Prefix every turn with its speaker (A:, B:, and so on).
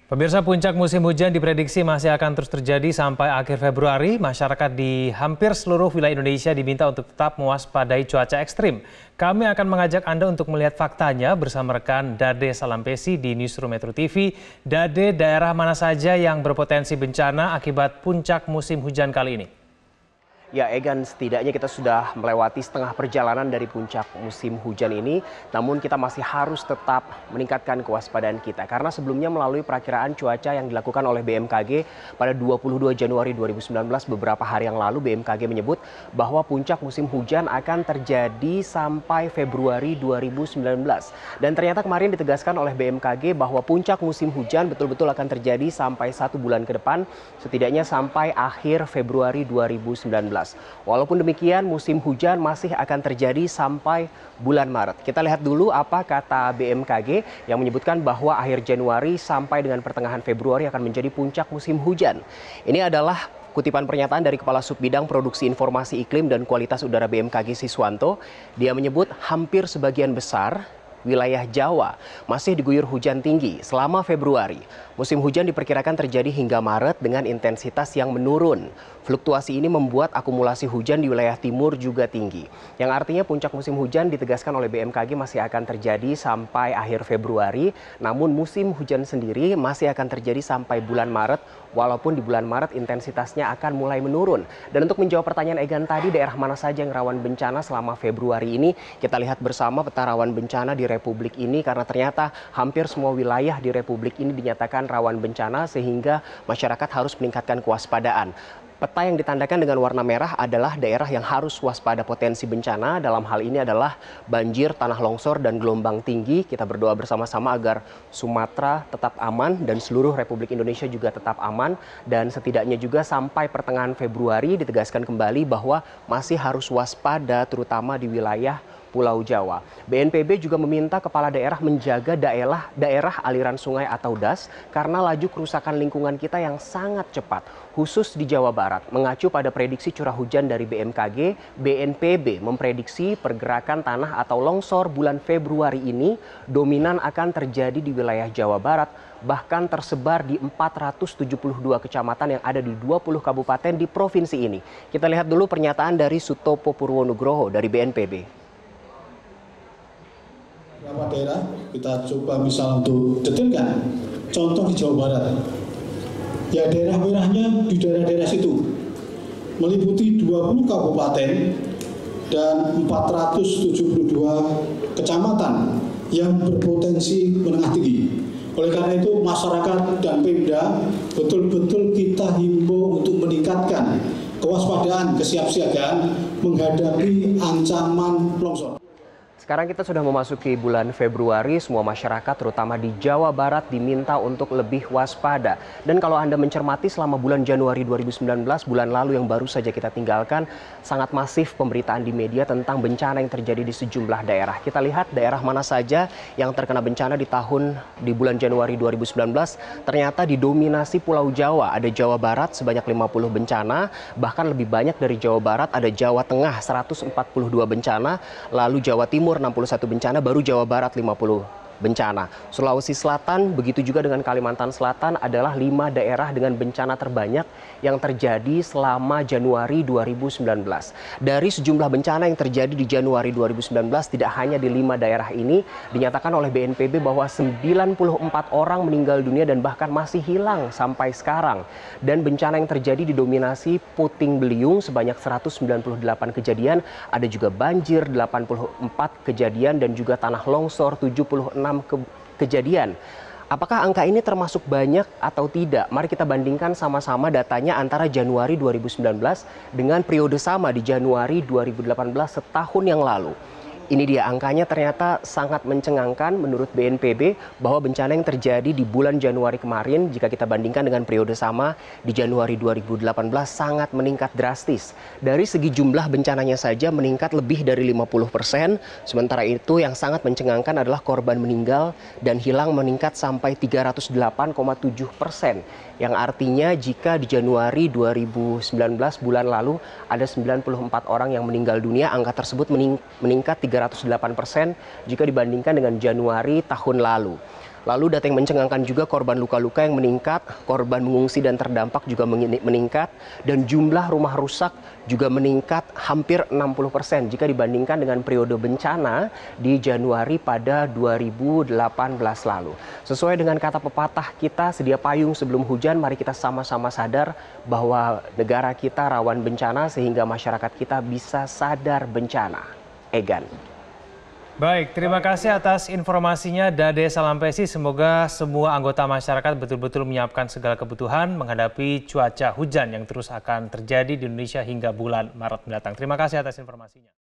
A: Pemirsa, puncak musim hujan diprediksi masih akan terus terjadi sampai akhir Februari. Masyarakat di hampir seluruh wilayah Indonesia diminta untuk tetap mewaspadai cuaca ekstrim. Kami akan mengajak Anda untuk melihat faktanya bersama rekan Dade Salampesi di Newsroom Metro TV. Dade, daerah mana saja yang berpotensi bencana akibat puncak musim hujan kali ini?
B: Ya, Egan, setidaknya kita sudah melewati setengah perjalanan dari puncak musim hujan ini. Namun kita masih harus tetap meningkatkan kewaspadaan kita. Karena sebelumnya melalui perakiraan cuaca yang dilakukan oleh BMKG pada 22 Januari 2019 beberapa hari yang lalu, BMKG menyebut bahwa puncak musim hujan akan terjadi sampai Februari 2019. Dan ternyata kemarin ditegaskan oleh BMKG bahwa puncak musim hujan betul-betul akan terjadi sampai 1 bulan ke depan, setidaknya sampai akhir Februari 2019. Walaupun demikian, musim hujan masih akan terjadi sampai bulan Maret. Kita lihat dulu apa kata BMKG yang menyebutkan bahwa akhir Januari sampai dengan pertengahan Februari akan menjadi puncak musim hujan. Ini adalah kutipan pernyataan dari Kepala Subbidang Produksi Informasi Iklim dan Kualitas Udara BMKG Siswanto. Dia menyebut hampir sebagian besar wilayah Jawa masih diguyur hujan tinggi selama Februari. Musim hujan diperkirakan terjadi hingga Maret dengan intensitas yang menurun. Fluktuasi ini membuat akumulasi hujan di wilayah timur juga tinggi. Yang artinya puncak musim hujan ditegaskan oleh BMKG masih akan terjadi sampai akhir Februari. Namun musim hujan sendiri masih akan terjadi sampai bulan Maret. Walaupun di bulan Maret intensitasnya akan mulai menurun. Dan untuk menjawab pertanyaan Egan tadi, daerah mana saja yang rawan bencana selama Februari ini, kita lihat bersama peta rawan bencana di Republik ini, karena ternyata hampir semua wilayah di Republik ini dinyatakan rawan bencana sehingga masyarakat harus meningkatkan kewaspadaan. Peta yang ditandakan dengan warna merah adalah daerah yang harus waspada potensi bencana. Dalam hal ini adalah banjir, tanah longsor, dan gelombang tinggi. Kita berdoa bersama-sama agar Sumatera tetap aman dan seluruh Republik Indonesia juga tetap aman. Dan setidaknya juga sampai pertengahan Februari ditegaskan kembali bahwa masih harus waspada terutama di wilayah Pulau Jawa. BNPB juga meminta kepala daerah menjaga daerah aliran sungai atau DAS karena laju kerusakan lingkungan kita yang sangat cepat, khusus di Jawa Barat. Mengacu pada prediksi curah hujan dari BMKG, BNPB memprediksi pergerakan tanah atau longsor bulan Februari ini dominan akan terjadi di wilayah Jawa Barat, bahkan tersebar di 472 kecamatan yang ada di 20 kabupaten di provinsi ini. Kita lihat dulu pernyataan dari Sutopo Purwonugroho dari BNPB.
C: Beberapa daerah kita coba misal untuk detailkan, contoh di Jawa Barat. Ya, daerah merahnya di daerah-daerah situ meliputi 20 kabupaten dan 472 kecamatan yang berpotensi menengah tinggi. Oleh karena itu masyarakat dan Pemda betul-betul kita himbau untuk meningkatkan kewaspadaan, kesiapsiagaan menghadapi ancaman longsor.
B: Sekarang kita sudah memasuki bulan Februari, semua masyarakat terutama di Jawa Barat diminta untuk lebih waspada. Dan kalau Anda mencermati selama bulan Januari 2019, bulan lalu yang baru saja kita tinggalkan, sangat masif pemberitaan di media tentang bencana yang terjadi di sejumlah daerah. Kita lihat daerah mana saja yang terkena bencana di bulan Januari 2019, ternyata didominasi Pulau Jawa. Ada Jawa Barat sebanyak 50 bencana, bahkan lebih banyak dari Jawa Barat ada Jawa Tengah 142 bencana, lalu Jawa Timur 61 bencana, baru Jawa Barat 50 bencana. Sulawesi Selatan begitu juga dengan Kalimantan Selatan adalah 5 daerah dengan bencana terbanyak yang terjadi selama Januari 2019. Dari sejumlah bencana yang terjadi di Januari 2019, tidak hanya di 5 daerah ini, dinyatakan oleh BNPB bahwa 94 orang meninggal dunia dan bahkan masih hilang sampai sekarang. Dan bencana yang terjadi didominasi puting beliung sebanyak 198 kejadian, ada juga banjir 84 kejadian dan juga tanah longsor 76 kejadian. Apakah angka ini termasuk banyak atau tidak? Mari kita bandingkan sama-sama datanya antara Januari 2019 dengan periode sama di Januari 2018 setahun yang lalu. Ini dia angkanya, ternyata sangat mencengangkan menurut BNPB bahwa bencana yang terjadi di bulan Januari kemarin jika kita bandingkan dengan periode sama di Januari 2018 sangat meningkat drastis. Dari segi jumlah bencananya saja meningkat lebih dari 50%, sementara itu yang sangat mencengangkan adalah korban meninggal dan hilang meningkat sampai 308,7%. Yang artinya jika di Januari 2019 bulan lalu ada 94 orang yang meninggal dunia, angka tersebut meningkat 308% jika dibandingkan dengan Januari tahun lalu. Lalu data yang mencengangkan juga korban luka-luka yang meningkat, korban mengungsi dan terdampak juga meningkat, dan jumlah rumah rusak juga meningkat hampir 60% jika dibandingkan dengan periode bencana di Januari pada 2018 lalu. Sesuai dengan kata pepatah kita, sedia payung sebelum hujan, mari kita sama-sama sadar bahwa negara kita rawan bencana sehingga masyarakat kita bisa sadar bencana. Egan.
A: Baik, terima kasih atas informasinya Dade Salampesi. Semoga semua anggota masyarakat betul-betul menyiapkan segala kebutuhan menghadapi cuaca hujan yang terus akan terjadi di Indonesia hingga bulan Maret mendatang. Terima kasih atas informasinya.